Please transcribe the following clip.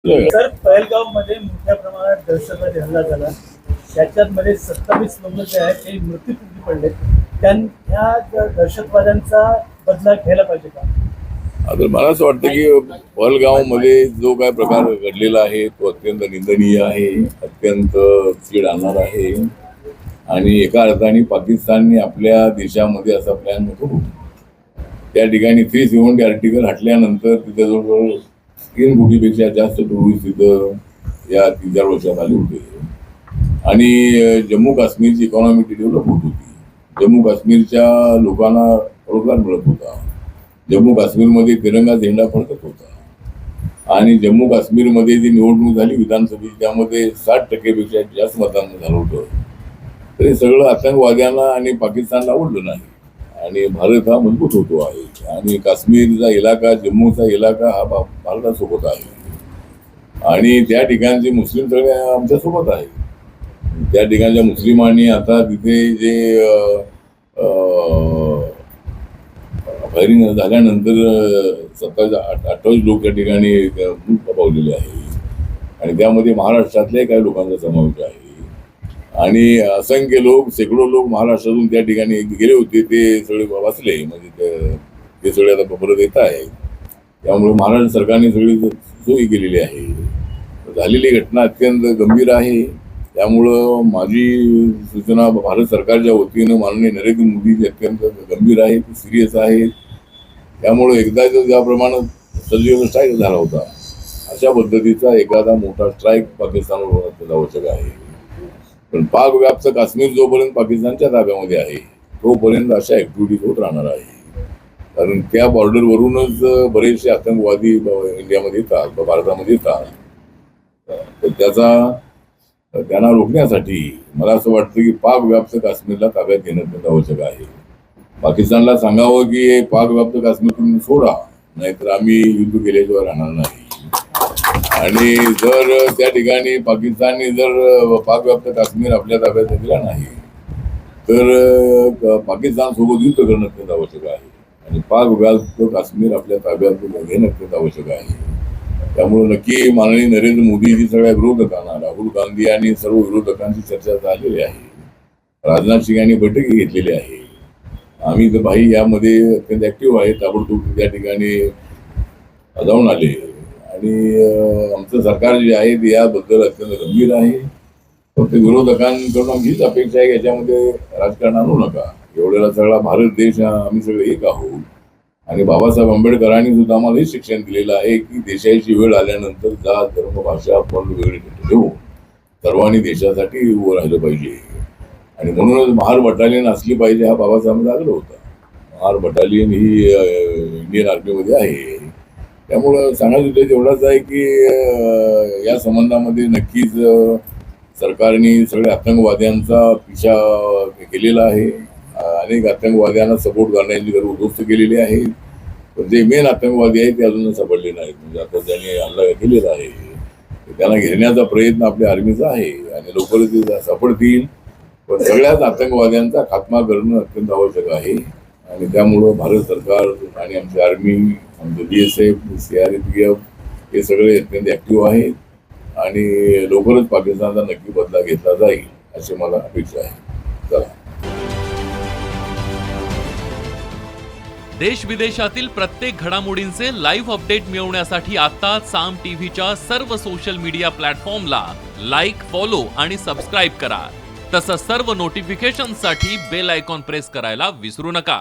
Sir, पहलगाव मध्ये मोठ्या प्रमाणात दहशतवादी हल्ला झाला. त्याच्यात मध्ये 27 लोक जे आहेत ते मृत्यूमुखी पडले. त्या दहशतवाद्यांचा बदला घ्यायला पाहिजे का? आता मला असं वाटतं की पहलगाव मध्ये जो काय प्रकार घडलेला आहे तो अत्यंत निंदनीय आहे, अत्यंत चीड आणणार आहे. आणि एका अर्थाने पाकिस्तानने आपल्या देशामध्ये असा प्लॅन नको. त्या ठिकाणी 370 आर्टिकल हटल्यानंतर तिथे जवळजवळ 3 कोटीपेक्षा जास्त टुरिस्ट तिथं या 3-4 वर्षात आले होते. आणि जम्मू काश्मीरची इकॉनॉमी डेव्हलप होत होती. जम्मू काश्मीरच्या लोकांना रोजगार मिळत होता. जम्मू काश्मीरमध्ये तिरंगा झेंडा फडकत होता. आणि जम्मू काश्मीरमध्ये जी निवडणूक झाली विधानसभेची त्यामध्ये 60% पेक्षा जास्त मतदान झालं होतं. तर हे सगळं आतंकवाद्यांना आणि पाकिस्तानला आवडलं नाही. आणि भारत हा मजबूत होतो आहे. आणि काश्मीरचा इलाका, जम्मूचा इलाका हा भारतासोबत आहे. आणि त्या ठिकाणचे मुस्लिम सगळे आमच्यासोबत आहे. त्या ठिकाणच्या मुस्लिमांनी आता तिथे जे फायरिंग झाल्यानंतर 27-28 लोक त्या ठिकाणी मृत्यू पावलेले आहे. आणि त्यामध्ये महाराष्ट्रातल्याही काही लोकांचा समावेश आहे. आणि असंख्य लोक, शेकडो लोक महाराष्ट्रातून त्या ठिकाणी गेले होते, ते सगळे वाचले. म्हणजे ते सगळे आता परत येत आहे. त्यामुळे महाराष्ट्र सरकारने सगळी सोयी केलेली आहे. झालेली घटना अत्यंत गंभीर आहे. त्यामुळं माझी सूचना भारत सरकारच्या वतीनं माननीय नरेंद्र मोदीजी अत्यंत गंभीर आहे, सिरियस आहे. त्यामुळं एकदा जो ज्याप्रमाणे सजीव स्ट्राईक झाला होता अशा पद्धतीचा एखादा मोठा स्ट्राईक पाकिस्तानवर आवश्यक आहे. पण पाक व्याप्त काश्मीर जोपर्यंत पाकिस्तानच्या ताब्यामध्ये आहे तोपर्यंत अशा ऍक्टिव्हिटीज होत राहणार आहे. कारण त्या बॉर्डरवरूनच बरेचसे आतंकवादी इंडियामध्ये येतात, भारतामध्ये येतात. तर त्यांना रोखण्यासाठी मला असं वाटतं की पाक व्याप्त काश्मीरला ताब्यात घेणं आवश्यक आहे. पाकिस्तानला सांगावं की पाक व्याप्त काश्मीर तुम्ही सोडा, नाहीतर आम्ही युद्ध केल्याशिवाय राहणार नाही. आणि जर त्या ठिकाणी पाकिस्तानने जर पाक व्याप्त काश्मीर आपल्या ताब्यात दिला नाही तर पाकिस्तान सोबत युद्ध करणं अत्यंत आवश्यक आहे. आणि पाक व्याप्त काश्मीर आपल्या ताब्यात घेणं अत्यंत आवश्यक आहे. त्यामुळे नक्की माननीय नरेंद्र मोदीजी सगळ्या विरोधकांना, राहुल गांधी आणि सर्व विरोधकांची चर्चा झालेली आहे. राजनाथ सिंग यांनी बैठकी घेतलेली आहे. आम्ही तर भाई यामध्ये अत्यंत ऍक्टिव्ह आहे. ताबडतोब त्या ठिकाणी जाऊन आले. आणि आमचं सरकार जे आहे ते याबद्दल अत्यंत गंभीर आहे. फक्त विरोधकांकडून आमची हीच अपेक्षा आहे, याच्यामध्ये राजकारण आणू नका. एवढ्याला सगळा भारत देश आम्ही सगळे एक आहोत. आणि बाबासाहेब आंबेडकरांनी सुद्धा आम्हाला हे शिक्षण दिलेलं आहे की देशाची वेळ आल्यानंतर जात, धर्म, भाषा पण वेगळे ठेवून सर्वांनी देशासाठी उभं राहिलं पाहिजे. आणि म्हणूनच महार बटालियन असली पाहिजे हा बाबासाहेबांचा आग्रह होता. महार बटालियन ही इंडियन आर्मीमध्ये आहे. त्यामुळं सांगायचं एवढंच आहे की या संबंधामध्ये नक्कीच सरकारने सगळ्या आतंकवाद्यांचा पिछा केलेला आहे. अनेक आतंकवाद्यांना सपोर्ट करण्याची गरज उद्ध्वस्त केलेली आहे. पण जे मेन आतंकवादी आहेत ते अजून सापडले नाहीत. म्हणजे आता त्यांनी हल्ला केलेला आहे, त्यांना घेण्याचा प्रयत्न आपल्या आर्मीचा आहे आणि लवकरच ते सापडतील. पण सगळ्याच आतंकवाद्यांचा खात्मा करणं अत्यंत आवश्यक आहे. आणि त्यामुळं भारत सरकार आणि आमची आर्मी, आमचं BSF, CRPF हे सगळे अत्यंत ऍक्टिव्ह आहेत. आणि लवकरच पाकिस्तानचा नक्की बदला घेतला जाईल अशी मला अपेक्षा आहे. चला. देश विदेशातील प्रत्येक घडामोडींचे लाईव्ह अपडेट मिळवण्यासाठी आता साम टीव्हीच्या सर्व सोशल मीडिया प्लॅटफॉर्मला लाईक, फॉलो आणि सबस्क्राईब करा. तसंच सर्व नोटिफिकेशनसाठी बेल आयकॉन प्रेस करायला विसरू नका.